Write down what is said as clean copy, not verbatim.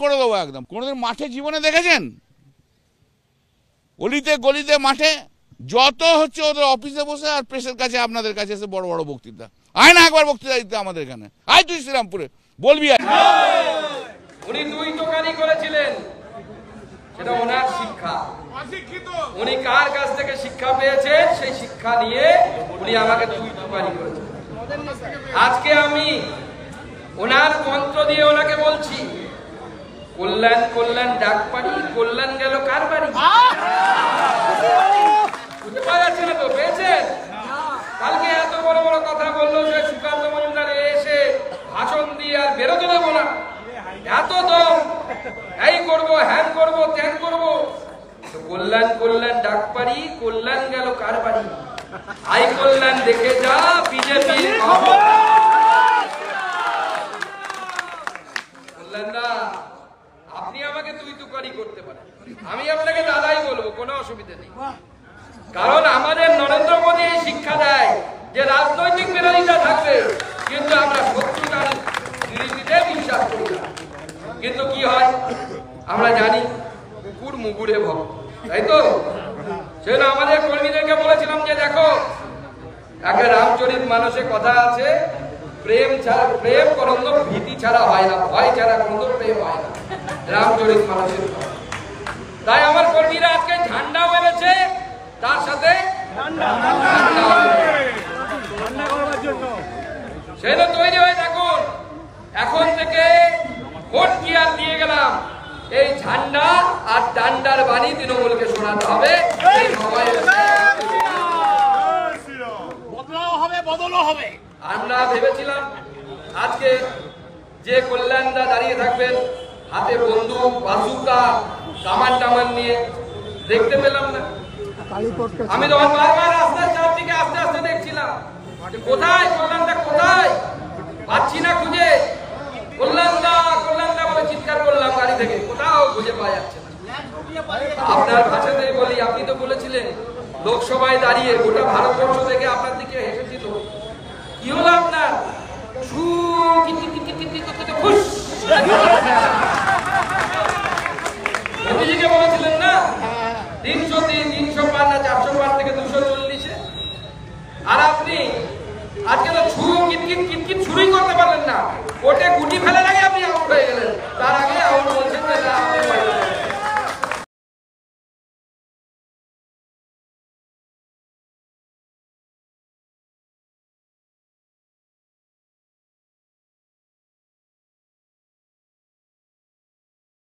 করে দেবো একদম। কোনোদিন মাঠে জীবনে দেখেছেন? অলিতে গলিতে মাঠে যত হচ্ছে ওদের অফিসে বসে আর প্রেসের কাছে আপনাদের কাছে এসে বড় বড় বক্তৃতা। আয় না একবার বক্তৃতা দিতে আমাদের এখানে, আয় তুই শ্রীরামপুরে বলবি। উনি দুই দোকানি করেছিলেন, সেটা ওনার শিক্ষা। উনি কার কাছ থেকে শিক্ষা পেয়েছেন সেই শিক্ষা নিয়ে উনি আমাকে দুই দোকানি করেছেন। আজকে আমি ওনার মন্ত্র দিয়ে ওনাকে বলছি, কল্যাণ কল্যাণ ডাক পারি, কল্যাণ গেল কার বাড়ি? বুঝতে পারা যাচ্ছে না তো? পেয়েছেন? কালকে এত বড় বড় কথা বললো যে সুকান্ত মজুমদার এসে ভাষণ দিয়ে আর বেরোতে দেবো না, এত দম, এই করবো হ্যান করবো ত্যান করবো। কল্যাণ কল্যাণ ডাক পারি, কল্যাণ গেল কার বাড়ি? আই কল্যাণ দেখে যা বিজেপি। আপনি আমাকে তুই তুকারি করতে পারেন, আমি আপনাকে দাদাই বলবো, কোনো অসুবিধা নেই। কারণ আমাদের নরেন্দ্র মোদী এই শিক্ষা দেয় যে রাজনৈতিক বিরোধিতা থাকবে, কিন্তু আমরা শত্রুতার নীতিতে বিশ্বাস করি না। কিন্তু কি হয় আমরা জানি, কুকুর মুগুরে ভক্ত, তাই তো? সেজন্য আমাদের কর্মীদেরকে বলেছিলাম যে দেখো, একটা রামচরিত মানসে কথা আছে, প্রেম ছাড়া প্রেম করন্দ ভীতি ছাড়া হয় না, ভয় ছাড়া করন্দ প্রেম হয় না, রামচরিত মানসের। তাই আমার কর্মীরা আজকে ঝান্ডা মেরেছে, তার সাথে সেটা তৈরি হয়ে থাকুন। এখন থেকে ভোট কি আর দিয়ে গেলাম, এই ঝান্ডা আর ডান্ডার বাণী তৃণমূলকে শোনাতে হবে। আমরা ভেবেছিলাম আজকে যে কল্যাণদা দাঁড়িয়ে থাকবেন হাতে বন্দুক বাজুকা কামান টামান নিয়ে, দেখতে পেলাম না। আমি তখন বারবার রাস্তার চারদিকে আস্তে আস্তে দেখছিলাম, কোথায় কল্যাণদা, কোথায় পাচ্ছি না খুঁজে। কল্যাণদা কল্যাণদা বলে চিৎকার করলাম গাড়ি থেকে, কোথাও খুঁজে পাওয়া যাচ্ছে না। আপনার ভাষাতে বলি, আপনি তো বলেছিলেন লোকসভায় দাঁড়িয়ে গোটা ভারতবর্ষ থেকে আপনার দিকে হেসেছিল, কি হলো আপনার? মোদীজিকে বলেছিলেন না 303, 300 পার না 400 পার থেকে 240-এ, আর আপনি আজকে তো ছু কিটকিট কিটকিট শুরুই করতে পারলেন না, কোটে গুটি ফেলে লাগে।